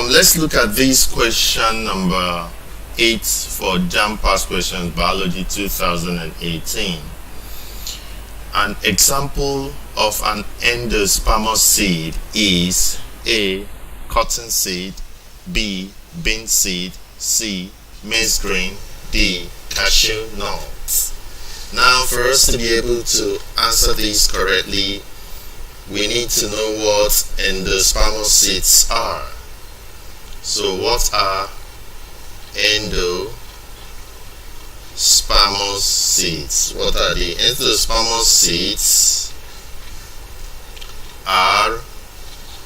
Let's look at this question number 8 for JAMB Past Questions Biology 2018. An example of an endospermous seed is A. Cotton seed, B. Bean seed, C. Maize grain, D. Cashew nuts. Now, for us to be able to answer this correctly, we need to know what endospermous seeds are. So what are endospermous seeds? What are the endospermous seeds? Are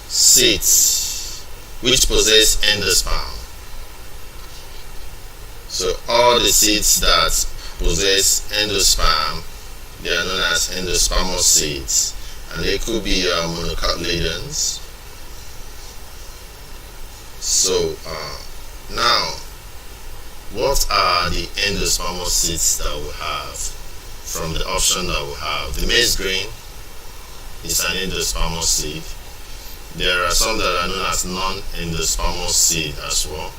seeds which possess endosperm. So all the seeds that possess endosperm, they are known as endospermous seeds, and they could be monocotyledons. So now, what are the endospermous seeds that we have from the option that we have? The maize grain is an endospermous seed. There are some that are known as non-endospermous seed as well.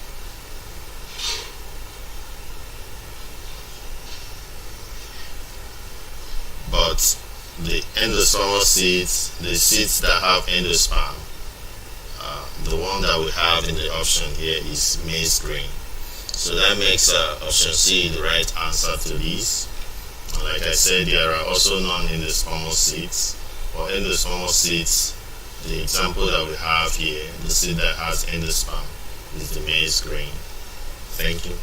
But the endospermous seeds, the seeds that have endosperm, the one that we have in the option here is maize grain. So that makes option C the right answer to this. Like I said, there are also non-endospermous seeds or endospermous seeds. The example that we have here, the seed that has endosperm, is the maize grain. Thank you.